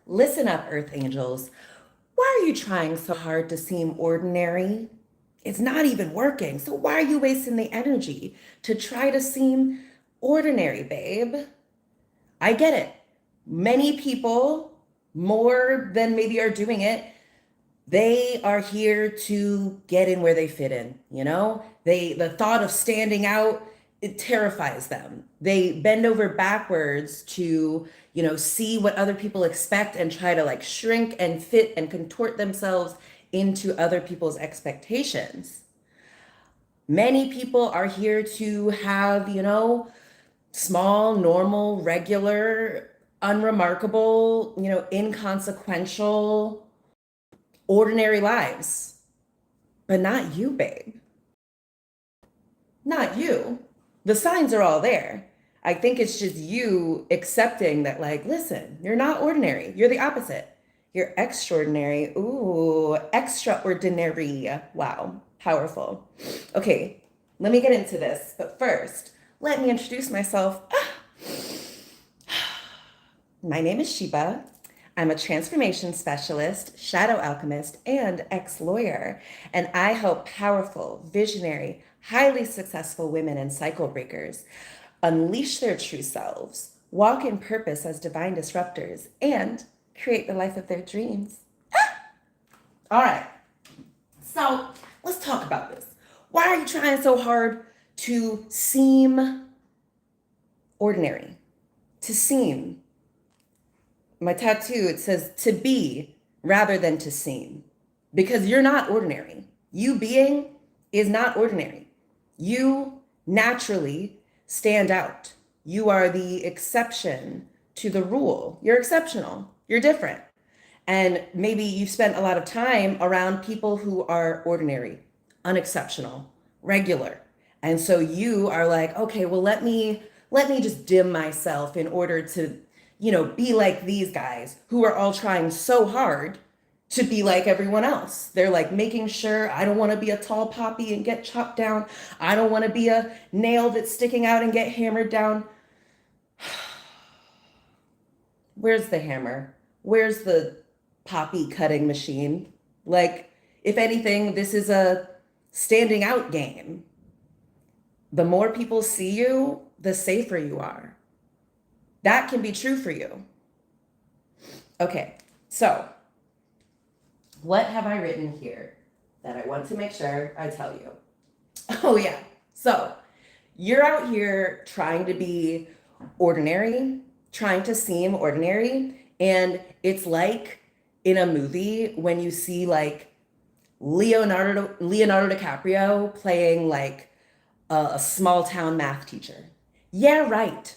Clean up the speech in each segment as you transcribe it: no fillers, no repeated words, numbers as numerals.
Listen up, Earth Angels. Why are you trying so hard to seem ordinary? It's not even working. So why are you wasting the energy to try to seem ordinary, babe? I get it. Many people, more than maybe are doing it, they are here to get in where they fit in, you know? The thought of standing out, it terrifies them. They bend over backwards to, see what other people expect and try to like shrink and fit and contort themselves into other people's expectations. Many people are here to have, small, normal, regular, unremarkable, inconsequential, ordinary lives. But not you, babe. Not you. The signs are all there. I think it's just you accepting that, like, listen, you're not ordinary. You're the opposite. You're extraordinary. Ooh, extraordinary. Wow, powerful. Okay, let me get into this. But first, let me introduce myself. My name is Sheba. I'm a transformation specialist, shadow alchemist, and ex-lawyer, and I help powerful, visionary, highly successful women and cycle breakers unleash their true selves, walk in purpose as divine disruptors, and create the life of their dreams. All right, so let's talk about this. Why are you trying so hard to seem ordinary? To seem, my tattoo, it says to be rather than to seem, because you're not ordinary. You being is not ordinary. You naturally stand out. You are the exception to the rule. You're exceptional. You're different. And maybe you've spent a lot of time around people who are ordinary, unexceptional, regular. And so you are like, okay, well, let me just dim myself in order to, be like these guys who are all trying so hard to be like everyone else. They're like making sure I don't want to be a tall poppy and get chopped down. I don't want to be a nail that's sticking out and get hammered down. Where's the hammer? Where's the poppy cutting machine? Like, if anything, this is a standing out game. The more people see you, the safer you are. That can be true for you. Okay, so what have I written here that I want to make sure I tell you? Oh, yeah. So you're out here trying to be ordinary, trying to seem ordinary. And it's like in a movie when you see like Leonardo DiCaprio playing like a small town math teacher. Yeah, right.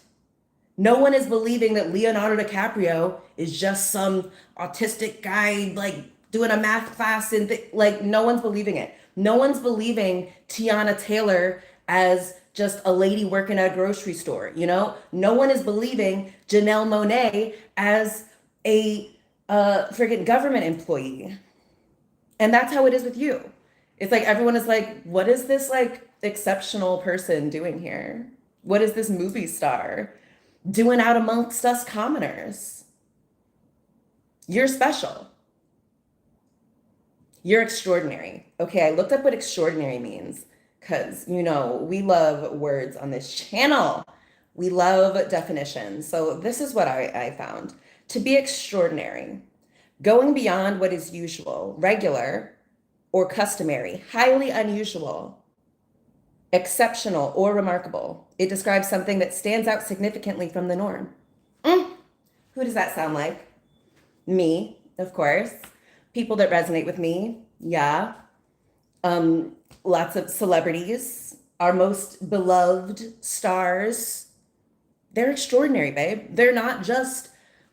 No one is believing that Leonardo DiCaprio is just some autistic guy like doing a math class and like no one's believing it. No one's believing Tiana Taylor as just a lady working at a grocery store, No one is believing Janelle Monáe as a friggin' government employee. And that's how it is with you. It's like everyone is like, what is this like exceptional person doing here? What is this movie star doing out amongst us commoners? You're special. You're extraordinary. Okay, I looked up what extraordinary means because, we love words on this channel. We love definitions. So this is what I found. To be extraordinary, going beyond what is usual, regular, or customary, highly unusual, exceptional, or remarkable. It describes something that stands out significantly from the norm. Who does that sound like? Me, of course. People that resonate with me, yeah. Lots of celebrities, our most beloved stars. They're extraordinary, babe. They're not just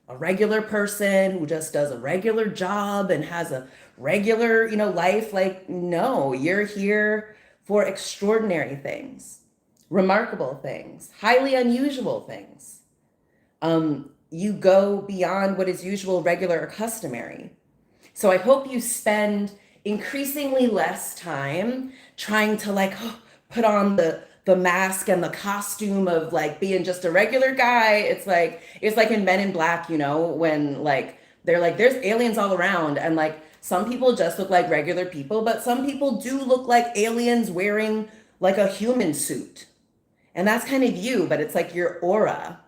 a regular person who just does a regular job and has a regular, life. Like, no, you're here for extraordinary things, remarkable things, highly unusual things. You go beyond what is usual, regular, or customary. So I hope you spend increasingly less time trying to like put on the mask and the costume of like being just a regular guy. It's like in Men in Black, when like They're like, there's aliens all around. And like, some people just look like regular people, but some people do look like aliens wearing like a human suit. And that's kind of you, but it's like your aura.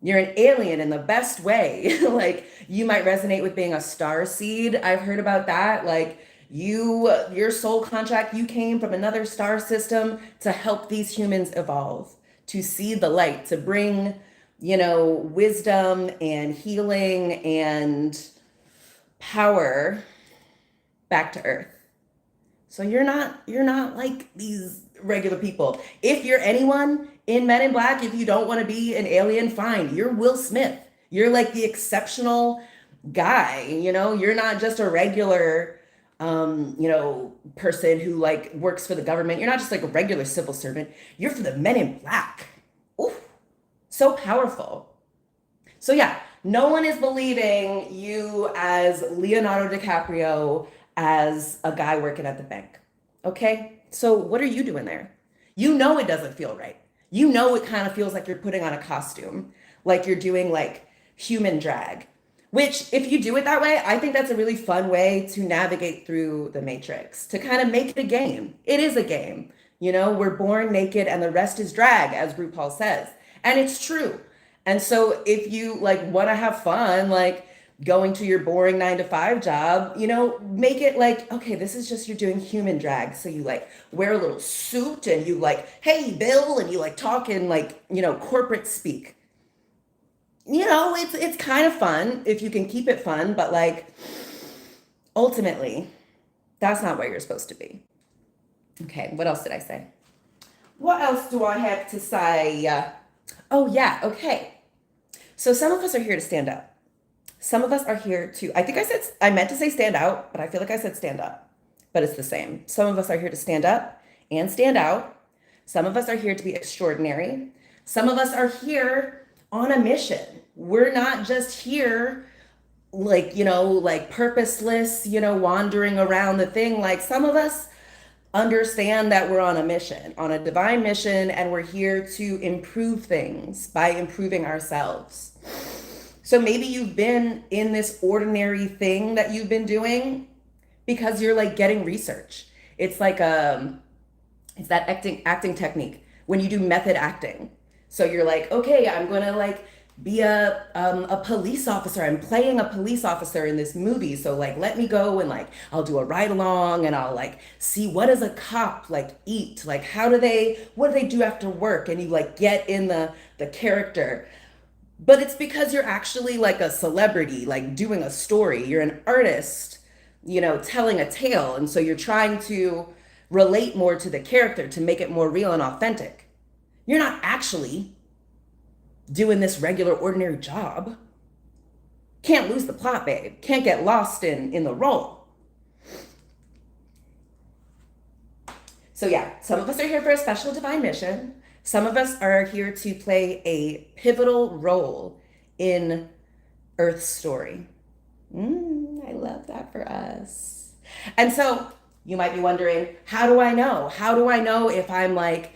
You're an alien in the best way. Like you might resonate with being a star seed. I've heard about that. Like your soul contract, you came from another star system to help these humans evolve, to see the light, to bring, wisdom and healing and power back to earth. So you're not like these regular people. If you're anyone in Men in Black, if you don't want to be an alien, fine. You're Will Smith. You're like the exceptional guy, you're not just a regular person who like works for the government. You're not just like a regular civil servant. You're for the Men in Black. Ooh, so powerful. So yeah, no one is believing you as Leonardo DiCaprio as a guy working at the bank. Okay? So what are you doing there? You know it doesn't feel right. You know it kind of feels like you're putting on a costume, like you're doing like human drag, which if you do it that way, I think that's a really fun way to navigate through the Matrix, to kind of make it a game. It is a game. We're born naked and the rest is drag, as RuPaul says. And it's true. And so if you like want to have fun, like going to your boring 9 to 5 job, make it like, okay, this is just, you're doing human drag. So you like wear a little suit and you like, hey, Bill, and you like talk in like, corporate speak. It's kind of fun if you can keep it fun, but like ultimately, that's not where you're supposed to be. Okay, what else did I say? What else do I have to say? Oh yeah, okay. So some of us are here to stand up. Some of us are here to, I meant to say stand out, but I feel like I said stand up, but it's the same. Some of us are here to stand up and stand out. Some of us are here to be extraordinary. Some of us are here on a mission. We're not just here like, like purposeless, wandering around the thing. Like some of us understand that we're on a mission, on a divine mission, and we're here to improve things by improving ourselves. So maybe you've been in this ordinary thing that you've been doing because you're like getting research. It's like it's that acting technique when you do method acting. So you're like, okay, I'm gonna like be a police officer. I'm playing a police officer in this movie. So like, let me go and like, I'll do a ride along and I'll like see what does a cop like eat? Like, what do they do after work? And you like get in the character. But it's because you're actually like a celebrity, like doing a story. You're an artist, telling a tale. And so you're trying to relate more to the character to make it more real and authentic. You're not actually doing this regular, ordinary job. Can't lose the plot, babe. Can't get lost in the role. So yeah, some of us are here for a special divine mission. Some of us are here to play a pivotal role in Earth's story. I love that for us. And so you might be wondering, how do I know? How do I know if I'm like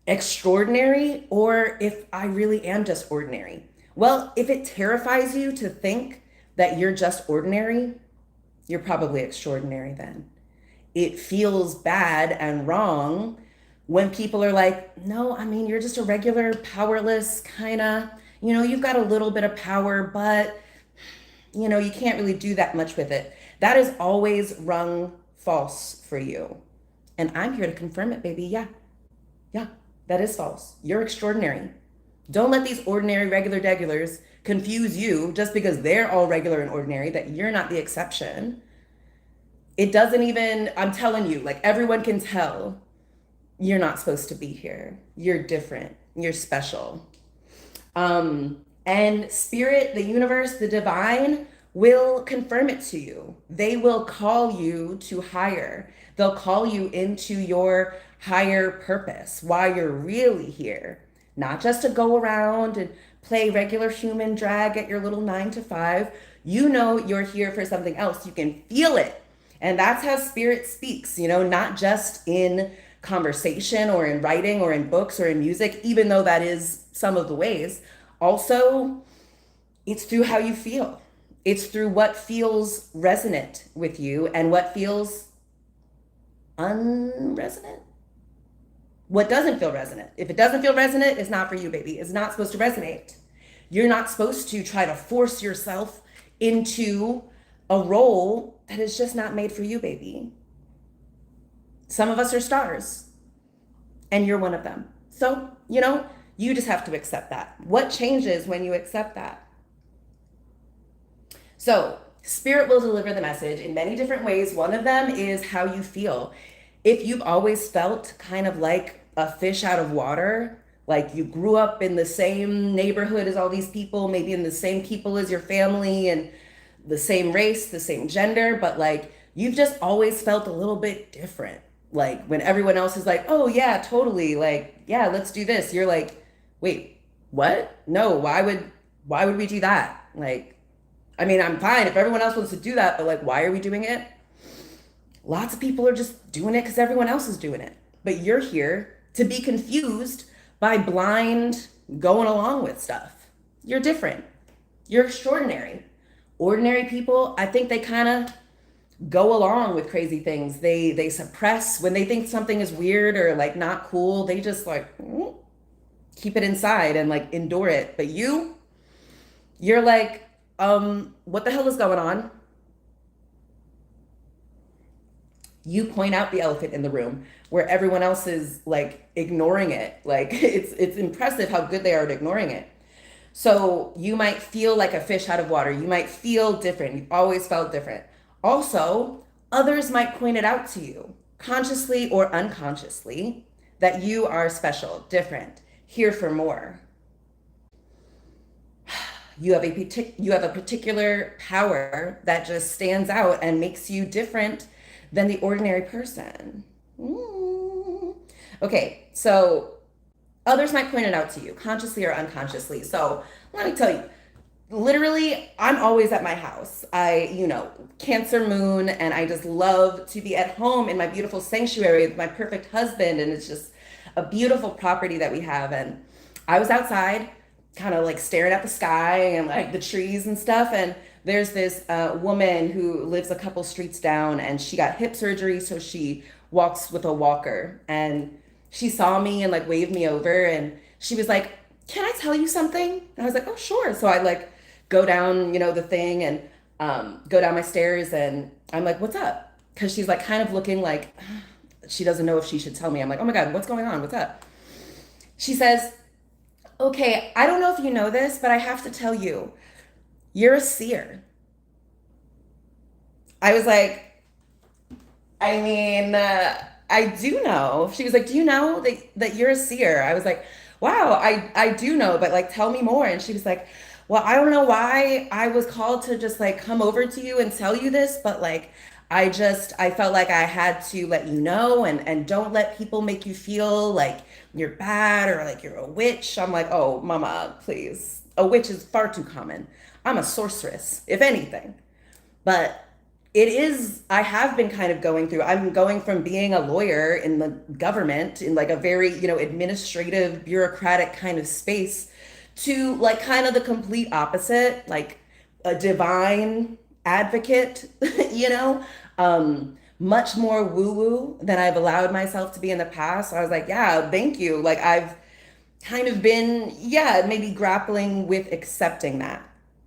extraordinary or if I really am just ordinary? Well, if it terrifies you to think that you're just ordinary, you're probably extraordinary then. It feels bad and wrong when people are like, no, I mean, you're just a regular, powerless kind of, you've got a little bit of power, but, you can't really do that much with it. That is always rung false for you. And I'm here to confirm it, baby. Yeah, that is false. You're extraordinary. Don't let these ordinary, regular degulars confuse you just because they're all regular and ordinary, that you're not the exception. It doesn't even, I'm telling you, like everyone can tell you're not supposed to be here. You're different. You're special. And spirit, the universe, the divine will confirm it to you. They will call you to higher. They'll call you into your higher purpose, why you're really here. Not just to go around and play regular human drag at your little 9 to 5. You're here for something else. You can feel it. And that's how spirit speaks, not just in conversation or in writing or in books or in music, even though that is some of the ways. Also, it's through how you feel. It's through what feels resonant with you and what feels unresonant. What doesn't feel resonant. If it doesn't feel resonant, it's not for you, baby. It's not supposed to resonate. You're not supposed to try to force yourself into a role that is just not made for you, baby. Some of us are stars, and you're one of them. So, you just have to accept that. What changes when you accept that? So, spirit will deliver the message in many different ways. One of them is how you feel. If you've always felt kind of like a fish out of water, like you grew up in the same neighborhood as all these people, maybe in the same people as your family and the same race, the same gender, but like you've just always felt a little bit different. Like when everyone else is like, oh yeah, totally, like, yeah, let's do this. You're like, wait, what? No, why would we do that? Like, I mean, I'm fine if everyone else wants to do that, but like, why are we doing it? Lots of people are just doing it because everyone else is doing it. But you're here to be confused by blind going along with stuff. You're different. You're extraordinary. Ordinary people, I think they kind of go along with crazy things. They suppress when they think something is weird or like not cool. They just like keep it inside and like endure it. But you're like, what the hell is going on? You point out the elephant in the room where everyone else is like ignoring it. Like it's impressive how good they are at ignoring it. So you might feel like a fish out of water. You might feel different. You've always felt different. Also, others might point it out to you, consciously or unconsciously, that you are special, different, here for more. You have a particular power that just stands out and makes you different than the ordinary person. Okay, so others might point it out to you, consciously or unconsciously. So let me tell you, literally, I'm always at my house. Cancer moon, and I just love to be at home in my beautiful sanctuary with my perfect husband, and it's just a beautiful property that we have. And I was outside, kind of like staring at the sky and like the trees and stuff, and there's this woman who lives a couple streets down, and she got hip surgery, so she walks with a walker. And she saw me and like waved me over, and she was like, "Can I tell you something?" And I was like, "Oh, sure." So I like go down, the thing, and go down my stairs, and I'm like, "What's up?" Because she's like kind of looking like she doesn't know if she should tell me. I'm like, "Oh my God, what's going on? What's up?" She says, "Okay, I don't know if you know this, but I have to tell you, you're a seer." I was like, I mean, I do know. She was like, "Do you know that you're a seer?" I was like, "Wow, I do know, but like tell me more." And she was like, "Well, I don't know why I was called to just like come over to you and tell you this, but like I felt like I had to let you know, and don't let people make you feel like you're bad or like you're a witch." I'm like, "Oh, mama, please. A witch is far too common. I'm a sorceress, if anything." But I have been kind of I'm going from being a lawyer in the government in like a very, administrative, bureaucratic kind of space to like kind of the complete opposite, like a divine advocate, much more woo woo than I've allowed myself to be in the past. So I was like, yeah, thank you. Like I've kind of been, yeah, maybe grappling with accepting that.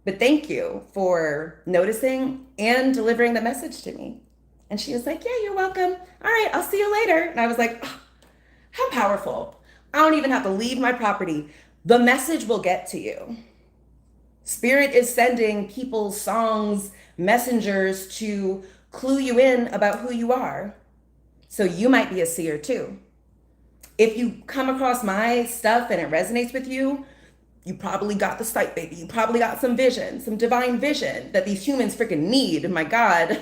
But thank you for noticing and delivering the message to me. And she was like, "Yeah, you're welcome. All right, I'll see you later." And I was like, oh, how powerful. I don't even have to leave my property. The message will get to you. Spirit is sending people songs, messengers to clue you in about who you are. So you might be a seer too. If you come across my stuff and it resonates with you, you probably got the sight, baby. You probably got some vision, some divine vision that these humans freaking need. My God.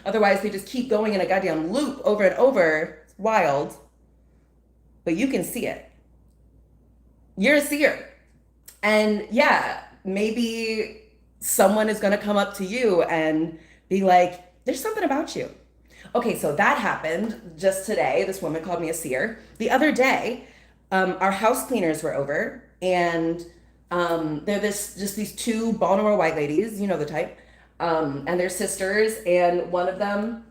Otherwise, they just keep going in a goddamn loop over and over. It's wild. But you can see it. You're a seer. And yeah, maybe someone is going to come up to you and be like, "There's something about you." Okay, so that happened just today. This woman called me a seer. The other day, our house cleaners were over, and they're just these two Baltimore white ladies, you know the type. And they're sisters. And one of them,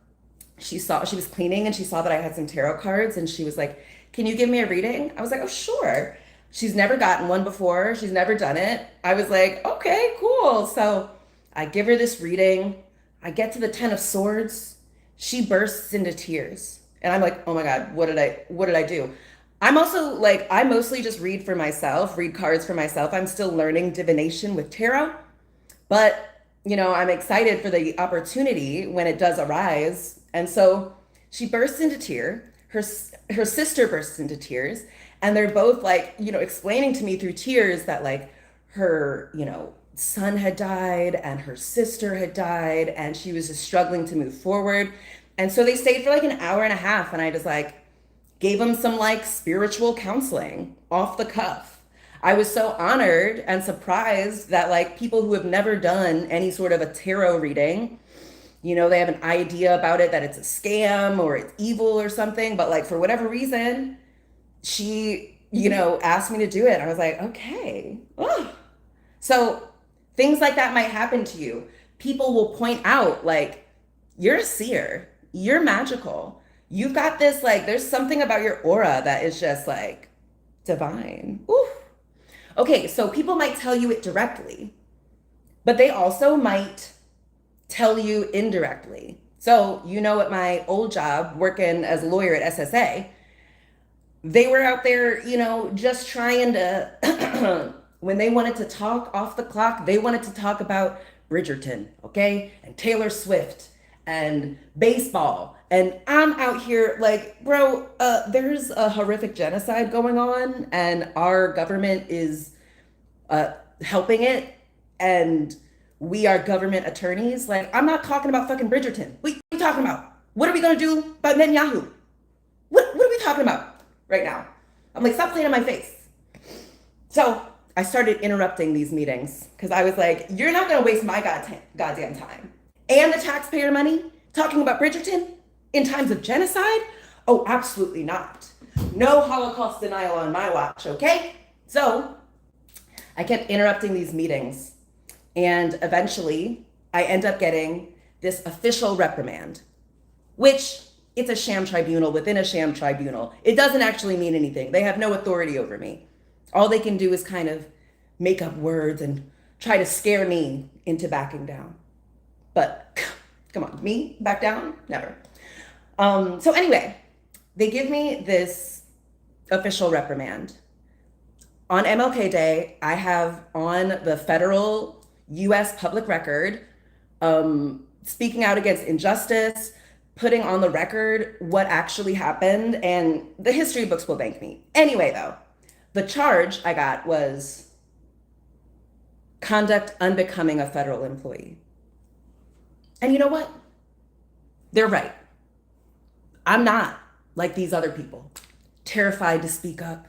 she was cleaning and she saw that I had some tarot cards and she was like, "Can you give me a reading?" I was like, "Oh, sure." She's never gotten one before. She's never done it. I was like, "Okay, cool." So I give her this reading. I get to the 10 of Swords. She bursts into tears. And I'm like, "Oh my God, what did I do?" I'm also like, I mostly just read for myself, read cards for myself. I'm still learning divination with tarot. But, I'm excited for the opportunity when it does arise. And so she bursts into tears. Her sister bursts into tears. And they're both like, explaining to me through tears that like her, son had died and her sister had died and she was just struggling to move forward. And so they stayed for like an hour and a half and I just like gave them some like spiritual counseling off the cuff. I was so honored and surprised that like people who have never done any sort of a tarot reading, they have an idea about it that it's a scam or it's evil or something, but like for whatever reason, she, asked me to do it. I was like, okay. Ugh. So things like that might happen to you. People will point out like, you're a seer, you're magical. You've got this, like, there's something about your aura that is just like divine. Ooh. Okay, so people might tell you it directly, but they also might tell you indirectly. So, at my old job working as a lawyer at SSA, they were out there, just trying to, when they wanted to talk off the clock, they wanted to talk about Bridgerton, okay? And Taylor Swift and baseball. And I'm out here like, bro, there's a horrific genocide going on and our government is helping it. And we are government attorneys. Like, I'm not talking about fucking Bridgerton. What are you talking about? What are we going to do about Netanyahu? What are we talking about right now? I'm like, stop playing in my face. So I started interrupting these meetings because I was like, you're not going to waste my goddamn time and the taxpayer money talking about Bridgerton in times of genocide? Oh, absolutely not. No Holocaust denial on my watch, okay? So I kept interrupting these meetings. And eventually, I end up getting this official reprimand, which it's a sham tribunal within a sham tribunal. It doesn't actually mean anything. They have no authority over me. All they can do is kind of make up words and try to scare me into backing down. But come on, me back down? Never. So anyway, they give me this official reprimand. On MLK Day, I have on the federal US public record, speaking out against injustice, putting on the record what actually happened, and the history books will thank me. Anyway, though, the charge I got was conduct unbecoming a federal employee. And you know what? They're right. I'm not like these other people, terrified to speak up,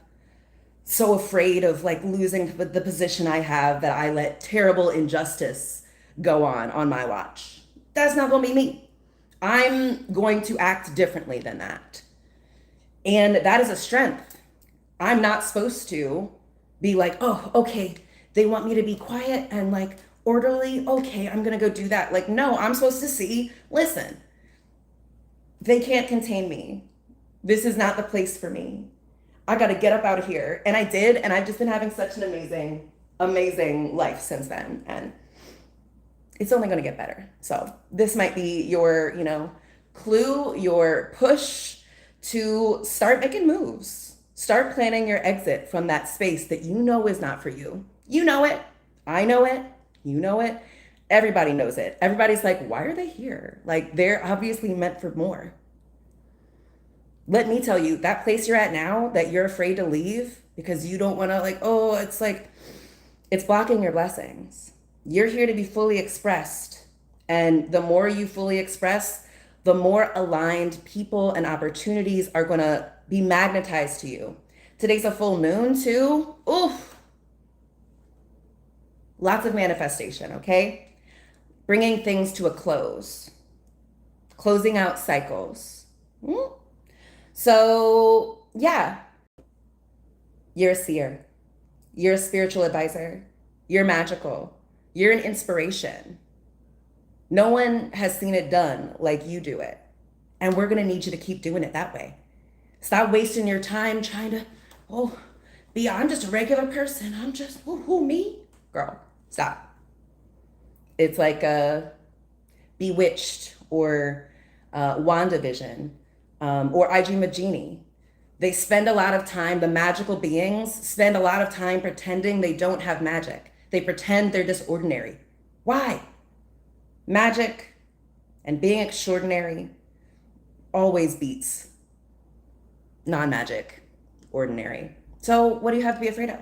so afraid of like losing the position I have that I let terrible injustice go on my watch. That's not going to be me. I'm going to act differently than that. And that is a strength. I'm not supposed to be like, oh, okay, they want me to be quiet and like orderly. Okay, I'm going to go do that. Like, no, I'm supposed to see, listen, they can't contain me. This is not the place for me. I got to get up out of here. And I did. And I've just been having such an amazing, amazing life since then. And it's only going to get better. So this might be your, clue, your push to start making moves. Start planning your exit from that space that you know is not for you. You know it. I know it. You know it. Everybody knows it. Everybody's like, why are they here? Like, they're obviously meant for more. Let me tell you, that place you're at now that you're afraid to leave because you don't want to it's blocking your blessings. You're here to be fully expressed. And the more you fully express, the more aligned people and opportunities are going to be magnetized to you. Today's a full moon too. Oof. Lots of manifestation, okay? Bringing things to a close. Closing out cycles. So, yeah, you're a seer. You're a spiritual advisor. You're magical. You're an inspiration. No one has seen it done like you do it. And we're going to need you to keep doing it that way. Stop wasting your time trying to, oh, I'm just a regular person. I'm just, who, me? Girl, stop. It's like a Bewitched or WandaVision or I Dream of Genie. They spend a lot of time, the magical beings spend a lot of time pretending they don't have magic. They pretend they're just ordinary. Why? Magic and being extraordinary always beats non-magic, ordinary. So what do you have to be afraid of?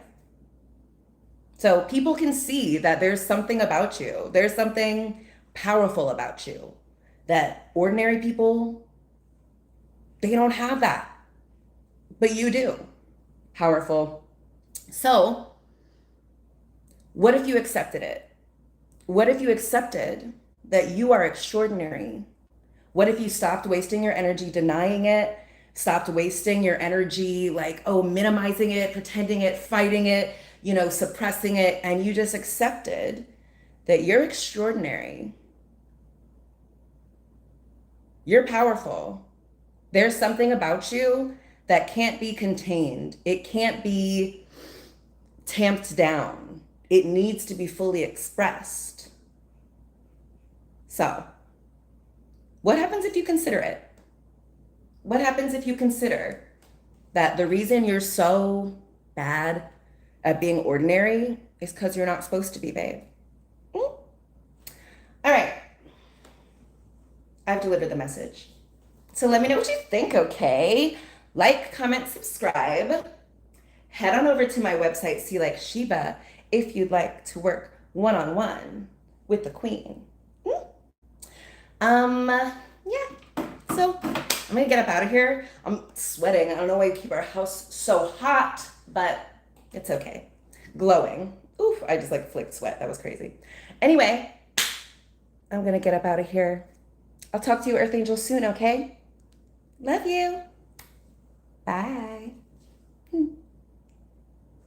So people can see that there's something about you. There's something powerful about you that ordinary people, they don't have that. But you do. Powerful. So what if you accepted it? What if you accepted that you are extraordinary? What if you stopped wasting your energy denying it? Stopped wasting your energy like, oh, minimizing it, pretending it, fighting it, suppressing it, and you just accepted that you're extraordinary. You're powerful. There's something about you that can't be contained. It can't be tamped down. It needs to be fully expressed. So, what happens if you consider it? What happens if you consider that the reason you're so bad at being ordinary is because you're not supposed to be, babe? All right. I've delivered the message. So let me know what you think, okay? Like, comment, subscribe. Head on over to my website, See Like Sheba, if you'd like to work one-on-one with the queen. Yeah. So I'm gonna get up out of here. I'm sweating. I don't know why you keep our house so hot, but it's okay. Glowing. Oof, I just flicked sweat. That was crazy. Anyway, I'm gonna get up out of here. I'll talk to you, Earth Angel, soon, okay? Love you. Bye.